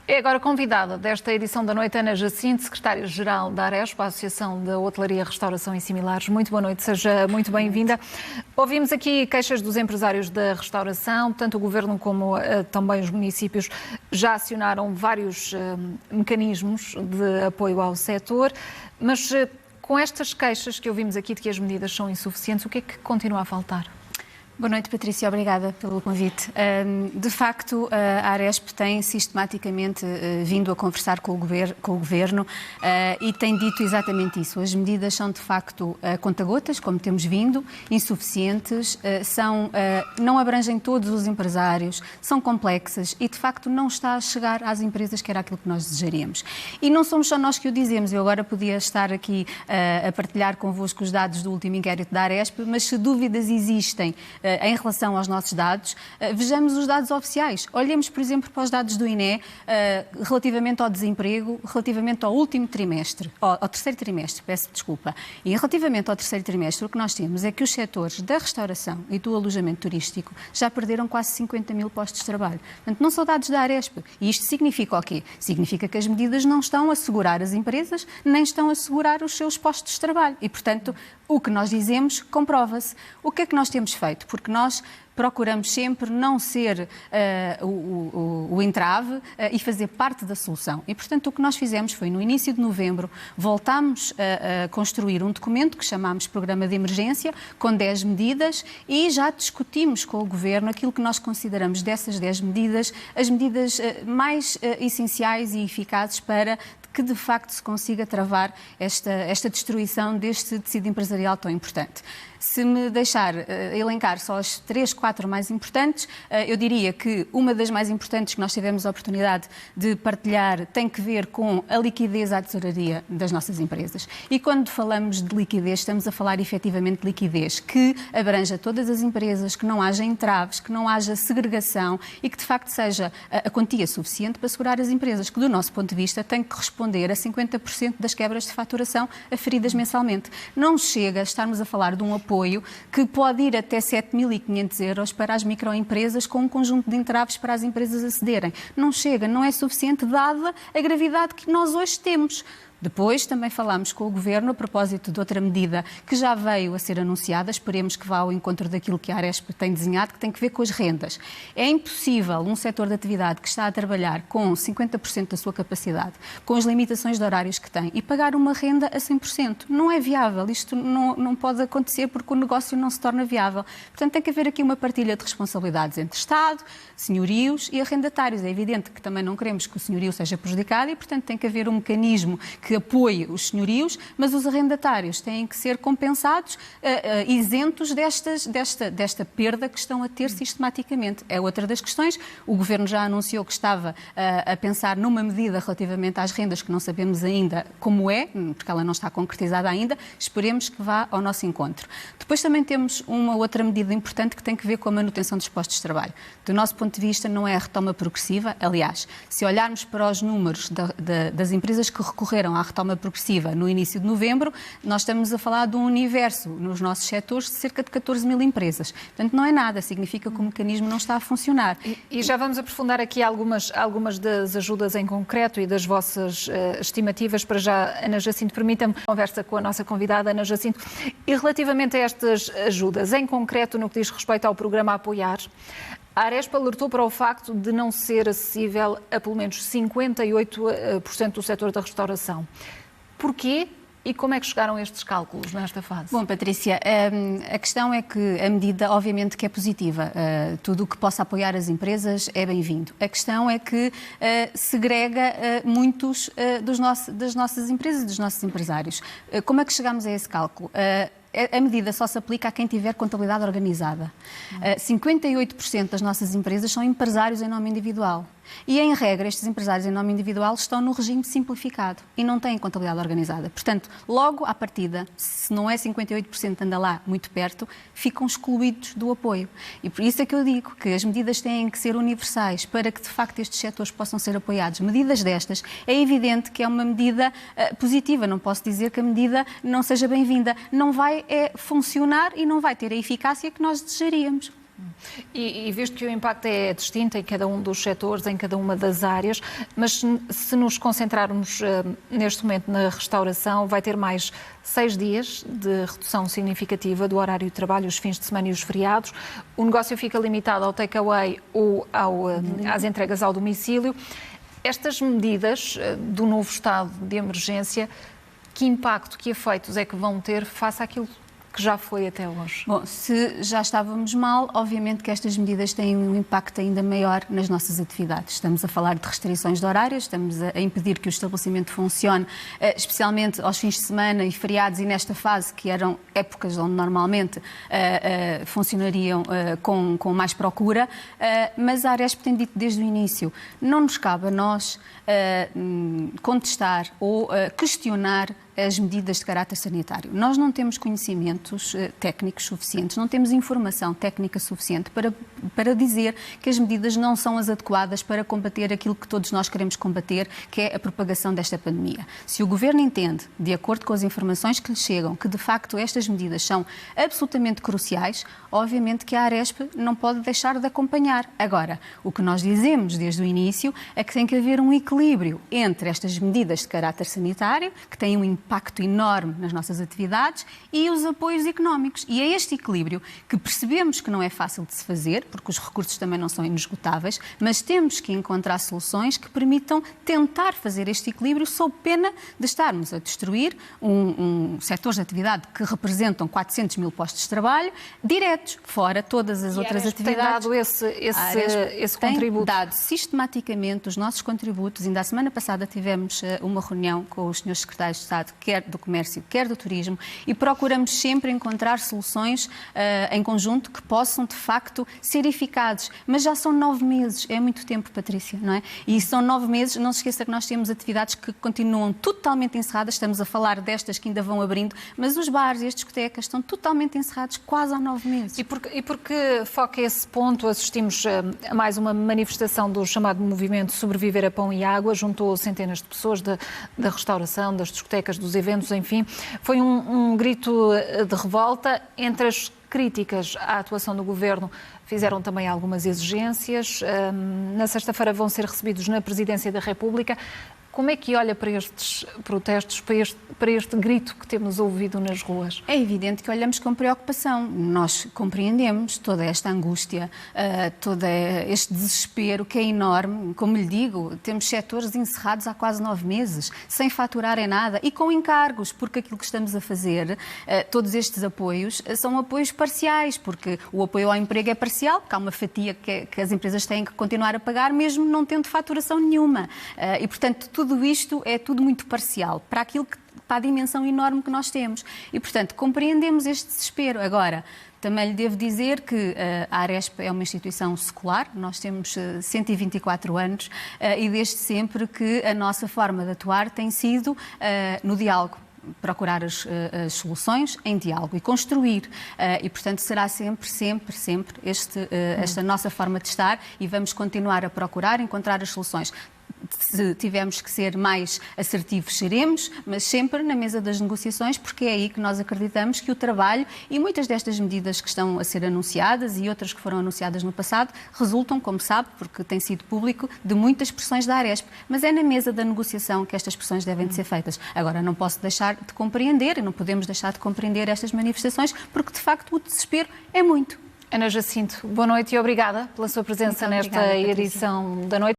É agora convidada desta edição da noite Ana Jacinto, secretária-geral da Aresp, a Associação da Hotelaria, Restauração e Similares. Muito boa noite, seja muito bem-vinda. Ouvimos aqui queixas dos empresários da restauração, tanto o Governo como também os municípios já acionaram vários mecanismos de apoio ao setor, mas com estas queixas que ouvimos aqui de que as medidas são insuficientes, o que é que continua a faltar? Boa noite, Patrícia. Obrigada pelo convite. De facto, a Aresp tem sistematicamente vindo a conversar com o Governo e tem dito exatamente isso. As medidas são, de facto, conta-gotas, como temos vindo, insuficientes, não abrangem todos os empresários, são complexas e, de facto, não está a chegar às empresas que era aquilo que nós desejaríamos. E não somos só nós que o dizemos. Eu agora podia estar aqui a partilhar convosco os dados do último inquérito da Aresp, mas se dúvidas existem em relação aos nossos dados, vejamos os dados oficiais. Olhemos, por exemplo, para os dados do INE relativamente ao desemprego, relativamente ao último trimestre, ao terceiro trimestre, peço desculpa. E relativamente ao terceiro trimestre, o que nós temos é que os setores da restauração e do alojamento turístico já perderam quase 50 mil postos de trabalho. Portanto, não são dados da Aresp. E isto significa o quê? Significa que as medidas não estão a segurar as empresas, nem estão a segurar os seus postos de trabalho. E, portanto, o que nós dizemos comprova-se. O que é que nós temos feito? Porque nós procuramos sempre não ser o entrave e fazer parte da solução. E, portanto, o que nós fizemos foi, no início de novembro, voltámos a construir um documento que chamámos Programa de Emergência, com 10 medidas, e já discutimos com o Governo aquilo que nós consideramos dessas 10 medidas, as medidas mais essenciais e eficazes para que de facto se consiga travar esta destruição deste tecido empresarial tão importante. Se me deixar elencar só as 3, 4 mais importantes, eu diria que uma das mais importantes que nós tivemos a oportunidade de partilhar tem que ver com a liquidez à tesouraria das nossas empresas. E quando falamos de liquidez, estamos a falar efetivamente de liquidez que abranja todas as empresas, que não haja entraves, que não haja segregação e que de facto seja a quantia suficiente para segurar as empresas, que do nosso ponto de vista tem que corresponder a 50% das quebras de faturação aferidas mensalmente. Não chega a estarmos a falar de um apoio que pode ir até 7.500 euros para as microempresas com um conjunto de entraves para as empresas acederem. Não chega, não é suficiente dada a gravidade que nós hoje temos. Depois também falámos com o Governo a propósito de outra medida que já veio a ser anunciada, esperemos que vá ao encontro daquilo que a Aresp tem desenhado, que tem que ver com as rendas. É impossível um setor de atividade que está a trabalhar com 50% da sua capacidade, com as limitações de horários que tem, e pagar uma renda a 100%. Não é viável, isto não pode acontecer porque o negócio não se torna viável. Portanto, tem que haver aqui uma partilha de responsabilidades entre Estado, senhorios e arrendatários. É evidente que também não queremos que o senhorio seja prejudicado e, portanto, tem que haver um mecanismo que apoie os senhorios, mas os arrendatários têm que ser compensados, isentos desta perda que estão a ter sistematicamente. É outra das questões. O Governo já anunciou que estava a pensar numa medida relativamente às rendas que não sabemos ainda como é, porque ela não está concretizada ainda. Esperemos que vá ao nosso encontro. Depois também temos uma outra medida importante que tem que ver com a manutenção dos postos de trabalho. Do nosso ponto de vista, não é a retoma progressiva. Aliás, se olharmos para os números das empresas que recorreram à retoma progressiva no início de novembro, nós estamos a falar de um universo nos nossos setores de cerca de 14 mil empresas. Portanto, não é nada, significa que o mecanismo não está a funcionar. E já vamos aprofundar aqui algumas das ajudas em concreto e das vossas estimativas. Para já, Ana Jacinto, permita-me conversa com a nossa convidada, Ana Jacinto. E relativamente a estas ajudas, em concreto no que diz respeito ao programa Apoiar, a Aresp alertou para o facto de não ser acessível a pelo menos 58% do setor da restauração. Porquê e como é que chegaram a estes cálculos nesta fase? Bom, Patrícia, a questão é que a medida, obviamente, que é positiva. Tudo o que possa apoiar as empresas é bem-vindo. A questão é que segrega muitos das nossas empresas e dos nossos empresários. Como é que chegamos a esse cálculo? A medida só se aplica a quem tiver contabilidade organizada. 58% das nossas empresas são empresários em nome individual. E, em regra, estes empresários em nome individual estão no regime simplificado e não têm contabilidade organizada. Portanto, logo à partida, se não é 58%, anda lá muito perto, ficam excluídos do apoio. E por isso é que eu digo que as medidas têm que ser universais para que, de facto, estes setores possam ser apoiados. Medidas destas, é evidente que é uma medida positiva. Não posso dizer que a medida não seja bem-vinda. Não vai funcionar e não vai ter a eficácia que nós desejaríamos. E visto que o impacto é distinto em cada um dos setores, em cada uma das áreas, mas se nos concentrarmos neste momento na restauração, vai ter mais 6 dias de redução significativa do horário de trabalho, os fins de semana e os feriados. O negócio fica limitado ao takeaway ou às entregas ao domicílio. Estas medidas do novo estado de emergência, que impacto, que efeitos é que vão ter face àquilo que já foi até hoje? Bom, se já estávamos mal, obviamente que estas medidas têm um impacto ainda maior nas nossas atividades. Estamos a falar de restrições de horários, estamos a impedir que o estabelecimento funcione, especialmente aos fins de semana e feriados, e nesta fase, que eram épocas onde normalmente funcionariam com mais procura, mas a Aresp tem dito desde o início, não nos cabe a nós contestar ou questionar as medidas de caráter sanitário. Nós não temos conhecimentos técnicos suficientes, não temos informação técnica suficiente para dizer que as medidas não são as adequadas para combater aquilo que todos nós queremos combater, que é a propagação desta pandemia. Se o Governo entende, de acordo com as informações que lhe chegam, que de facto estas medidas são absolutamente cruciais, obviamente que a Aresp não pode deixar de acompanhar. Agora, o que nós dizemos desde o início é que tem que haver um equilíbrio entre estas medidas de caráter sanitário, que têm um impacto enorme nas nossas atividades, e os apoios económicos. E é este equilíbrio que percebemos que não é fácil de se fazer, porque os recursos também não são inesgotáveis, mas temos que encontrar soluções que permitam tentar fazer este equilíbrio sob pena de estarmos a destruir setores de atividade que representam 400 mil postos de trabalho diretos, fora todas as outras atividades. Tem dado esse contributo? Tem dado sistematicamente os nossos contributos. Ainda a semana passada tivemos uma reunião com os senhores secretários de Estado, quer do Comércio, quer do Turismo, e procuramos sempre encontrar soluções em conjunto que possam, de facto, ser eficazes. Mas já são 9 meses, é muito tempo, Patrícia, não é? E são 9 meses, não se esqueça que nós temos atividades que continuam totalmente encerradas, estamos a falar destas que ainda vão abrindo, mas os bares e as discotecas estão totalmente encerrados quase há 9 meses. E porque foca esse ponto, assistimos a mais uma manifestação do chamado movimento Sobreviver a Pão e Água, juntou centenas de pessoas da restauração, das discotecas, dos eventos, enfim. Foi um grito de revolta. Entre as críticas à atuação do Governo, fizeram também algumas exigências. Na sexta-feira vão ser recebidos na Presidência da República. Como é que olha para estes protestos, para este grito que temos ouvido nas ruas? É evidente que olhamos com preocupação. Nós compreendemos toda esta angústia, todo este desespero que é enorme. Como lhe digo, temos setores encerrados há quase 9 meses, sem faturarem nada e com encargos, porque aquilo que estamos a fazer, todos estes apoios, são apoios parciais, porque o apoio ao emprego é parcial, porque há uma fatia que as empresas têm que continuar a pagar, mesmo não tendo faturação nenhuma. E, portanto, tudo isto é tudo muito parcial para a dimensão enorme que nós temos. E, portanto, compreendemos este desespero. Agora, também lhe devo dizer que a Aresp é uma instituição secular, nós temos 124 anos e desde sempre que a nossa forma de atuar tem sido no diálogo. Procurar as soluções em diálogo e construir. E, portanto, será sempre esta nossa forma de estar e vamos continuar a procurar encontrar as soluções. Se tivermos que ser mais assertivos, seremos, mas sempre na mesa das negociações, porque é aí que nós acreditamos que o trabalho e muitas destas medidas que estão a ser anunciadas e outras que foram anunciadas no passado resultam, como sabe, porque tem sido público, de muitas pressões da Aresp. Mas é na mesa da negociação que estas pressões devem de ser feitas. Agora, não posso deixar de compreender, e não podemos deixar de compreender estas manifestações, porque de facto o desespero é muito. Ana Jacinto, boa noite e obrigada pela sua presença nesta edição da noite.